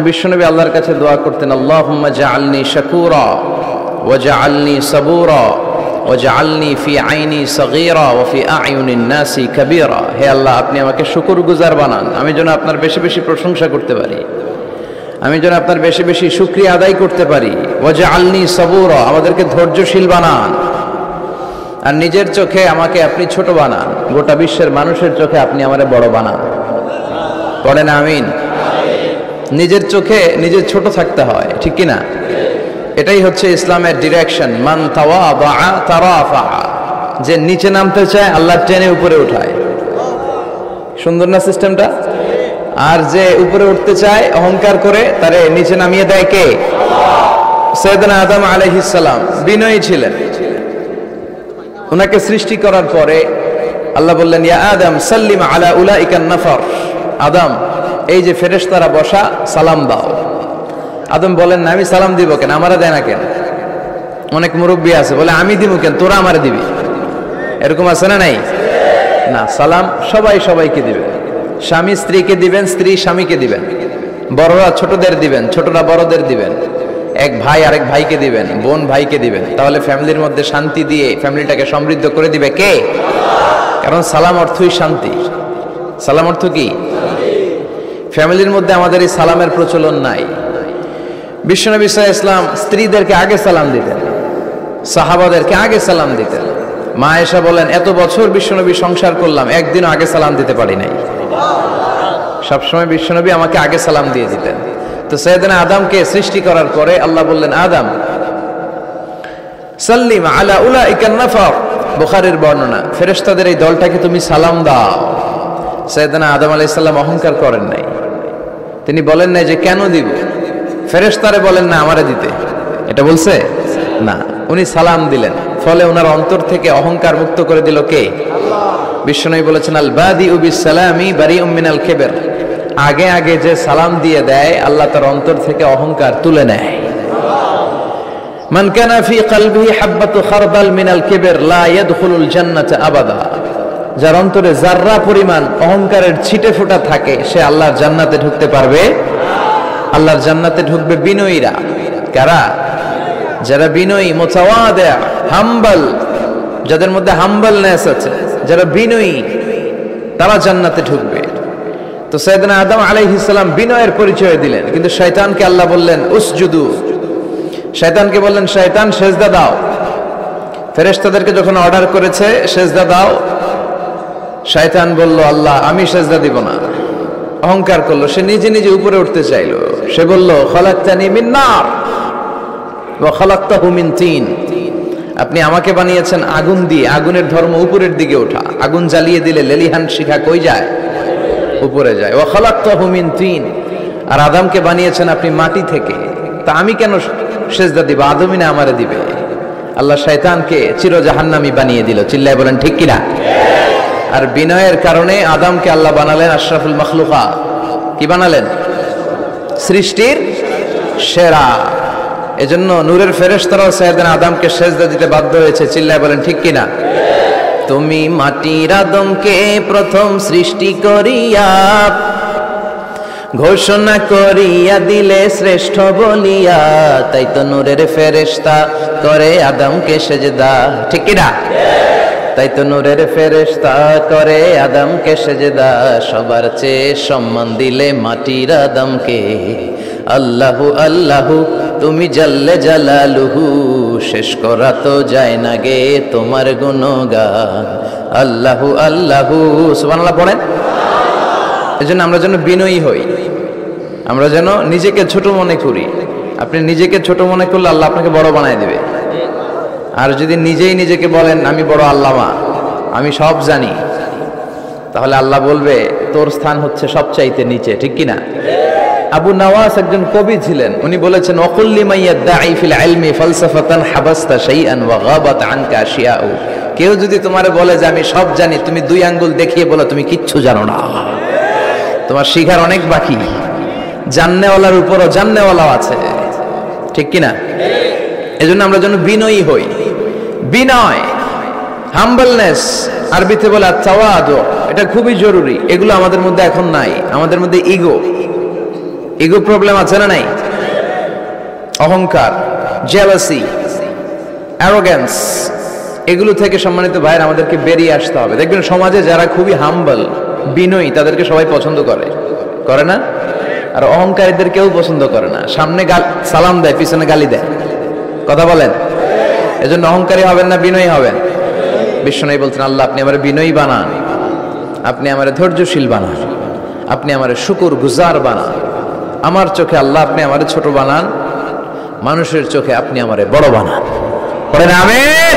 বিশ্বনবী আল্লাহর কাছে দোয়া করতেন, আল্লাহুম্মা জাআলনি শাকুরা ওয়া জাআলনি সাবুরা ওয়া জাআলনি ফি আইনি সগীরা ওয়া ফি আ'য়ুনিন নাসি কাবীরা। হে আল্লাহ, আপনি আমাকে শুকরগুজার বানান, আমি যেন আপনার বেশি বেশি প্রশংসা করতে পারি, আমি যেন আপনার বেশি বেশি শুকরিয়া আদায় করতে পারি। ওয়া জাআলনি সাবুরা, আমাদেরকে ধৈর্যশীল বানান, আর নিজের চোখে আমাকে আপনি ছোট বানান, গোটা বিশ্বের মানুষের চোখে আপনি আমারে বড় বানান। পড়েন আমিন। নিজের চোখে নিজের ছোট থাকতে হয়, ঠিক কি না? এটাই হচ্ছে ইসলামের ডিরেকশন। মান তাওয়াদা তারাফা, যে নিচে নামতে চায় আল্লাহ টেনে উপরে উঠায়। সুন্দর না সিস্টেমটা? আর যে উপরে উঠতে চায় অহংকার করে, তারে নিচে নামিয়ে দেয় কে? সাইয়েদনা আদম আলাইহিস সালাম বিনয়ী ছিলেন। ওনাকে সৃষ্টি করার পরে আল্লাহ বললেন, ইয়া আদম সাল্লিম আলা উলাইকান নাফর। আদম, এই যে ফেরেশতারা বসা, সালাম দাও। আদম বলেন, না, আমি সালাম দিব কেন, আমারে দেয় না কেন? অনেক মুরব্বী আছে বলে, আমি দিব কেন, তোরা আমারে দিবি। এরকম আছে না নাই? না, সালাম সবাই সবাইকে দিবেন। স্বামী স্ত্রীকে দিবেন, স্ত্রী স্বামীকে দিবেন, বড়রা ছোটদের দিবেন, ছোটরা বড়দের দিবেন, এক ভাই আরেক ভাইকে দিবেন, বোন ভাইকে দিবেন। তাহলে ফ্যামিলির মধ্যে শান্তি দিয়ে ফ্যামিলিটাকে সমৃদ্ধ করে দিবে কে? কারণ সালাম অর্থই শান্তি। সালাম অর্থ কি? ফ্যামিলির মধ্যে আমাদের এই সালামের প্রচলন নাই। বিশ্বনবী সাল্লাল্লাহু আলাইহি ওয়াসাল্লাম স্ত্রীদেরকে আগে সালাম দিতেন, সাহাবাদেরকে আগে সালাম দিতেন। মা আয়েশা বলেন, এত বছর বিশ্বনবী সংসার করলাম, একদিনও আগে সালাম দিতে পারি নাই। সবসময় বিশ্বনবী আমাকে আগে সালাম দিয়ে দিতেন। তো সাইয়েদনা আদমকে সৃষ্টি করার পরে আল্লাহ বললেন, আদম সাল্লিম আলা উলাইকান নাফর। বুখারীর বর্ণনা, ফেরেশতাদের এই দলটাকে তুমি সালাম দাও। সাইয়েদনা আদম আলাইহিস সালাম অহংকার করেন নাই, তিনি বলেন নাই যে কেন দিব। ফেরেশতারে বলেন না আমারে দিতে, এটা বলছে না, উনি সালাম দিলেন। ফলে ওনার অন্তর থেকে অহংকার মুক্ত করে দিল কে? আল্লাহ। বিশ্বনবী বলেছেন, আল বাদিউ বিসসালামি বারিউম মিনাল কিবর। আগে আগে যে সালাম দিয়ে দেয়, আল্লাহ তার অন্তর থেকে অহংকার তুলে নেয়। মান কানা ফি কলবিহি হাববাতু খারদাল মিনাল কিবর লা ইয়াদখুলুল জান্নাতা আবাদা। যার অন্তরে জাররা পরিমাণ অহংকারের ছিটে ফোঁটা থাকে, সে আল্লাহর জান্নাতে ঢুকতে পারবে? আল্লাহর জান্নাতে ঢুকবে বিনয়ীরা। কারা? যারা বিনয়ী, মুতাওয়াদি, হাম্বল, যাদের মধ্যে হাম্বলনেস আছে, যারা বিনয়ী, তারা জান্নাতে ঢুকবে। তো সাইয়েদনা আদম আলাইহিস সালাম বিনয়ের পরিচয় দিলেন, কিন্তু শয়তানকে আল্লাহ বললেন উসজুদু। শয়তানকে বললেন, শয়তান সেজদা দাও। ফেরেশতাদেরকে যখন অর্ডার করেছে সেজদা দাও, শয়তান বলল, আল্লাহ আমি সেজদা দিব না। অহংকার করলো, সে নিজে নিজে উপরে উঠতে চাইলো। সে বলল, খালাকতানি মিন নার ওয়া খালাকতাহু মিন তিন। আপনি আমাকে বানিয়েছেন আগুন দিয়ে, আগুনের ধর্ম উপরের দিকে ওঠা। আগুন জ্বালিয়ে দিলে লেলিহান শিখা কই যায়? উপরে যায়। ওয়া খালাকতাহু মিন তিন। আর আদমকে বানিয়েছেন আপনি মাটি থেকে, তা আমি কেন সেজদা দিব? আদমই না আমারে দিবে। আল্লাহ শয়তানকে চির জাহান্নামী বানিয়ে দিল। চিল্লায় বলেন ঠিক কিনা? আর বিনয়ের কারণে আদমকে আল্লাহ বানালেন আশরাফুল মাখলুকাত। কি বানালেন? সৃষ্টির সেরা। এজন্য নূরের ফেরেশতারাও সাইয়েদনা আদমকে সেজদা দিতে বাধ্য হয়েছে। চিল্লায় বলেন ঠিক কিনা? তুমি মাটির আদমকে প্রথম সৃষ্টি করিয়া ঘোষণা করিয়া দিলে শ্রেষ্ঠ বলিয়া, তাই তো নূরের ফেরেশতা করে আদমকে সেজদা। ঠিক কিনা? তাই তো নূরের ফেরেশতা করে আদমকে সেজদা। সবার চেয়ে সম্মান দিলে মাটির আদমকে। আল্লাহু আল্লাহু তুমি জাল্লে জালালুহু, শেষ করা তো যায় না গে তোমার গুণগান। আল্লাহু আল্লাহু, সুবহানাল্লাহ পড়েন। এজন্য আমরা যেন বিনয়ী হই, আমরা যেন নিজেকে ছোট মনে করি। আপনি নিজেকে ছোট মনে করলে আল্লাহ আপনাকে বড় বানায় দিবে। আর যদি নিজেই নিজেকে বলেন আমি বড় আল্লামা, আমি সব জানি, তাহলে আল্লাহ বলবে তোর স্থান হচ্ছে সবচাইতে নিচে। ঠিক কিনা? আবু নওয়াস একজন কবি ছিলেন, উনি বলেছেন, ওয়াকুল্লি মাইয়াদাঈ ফিল ইলমি ফালসাফাতান হাবাসতা শাইআন ওয়া গাবাত আনকা আশিয়াউ। কেউ যদি তোমারে বলে যে আমি সব জানি, তুমি দুই আঙ্গুল দেখিয়ে বলো তুমি কিচ্ছু জানো না, তোমার শিখার অনেক বাকি। জাননেওয়ালার উপরও জাননেওয়ালাও আছে। ঠিক কিনা? এজন্য আমরা যেন বিনয়ী হই। বিনয়, হাম্বলনেস, আরবিতে বলে তাওয়াদু, এটা খুবই জরুরি। এগুলো আমাদের মধ্যে এখন নাই। আমাদের মধ্যে ইগো, ইগো প্রবলেম আছে না নাই? অহংকার, জেলাসি, অ্যারোগ্যান্স, এগুলো থেকে সম্মানিত ভাইয়ের আমাদেরকে বেরিয়ে আসতে হবে। দেখবেন সমাজে যারা খুবই হাম্বল, বিনয়ী, তাদেরকে সবাই পছন্দ করে না? আর অহংকারীদের কেউ পছন্দ করে না। সামনে সালাম দেয়, পিছনে গালি দেয়। কথা বলেন। এজন্য অহংকারী হবেন না বিনয়ী হবেন? বিশ্বনবী বলছেন, আল্লাহ আপনি আমারে বিনয়ী বানান, আপনি আমারে ধৈর্যশীল বানান, আপনি আমারে শুকর গুজার বানান। আমার চোখে আল্লাহ আপনি আমারে ছোট বানান, মানুষের চোখে আপনি আমারে বড় বানান। পড়েন আমিন।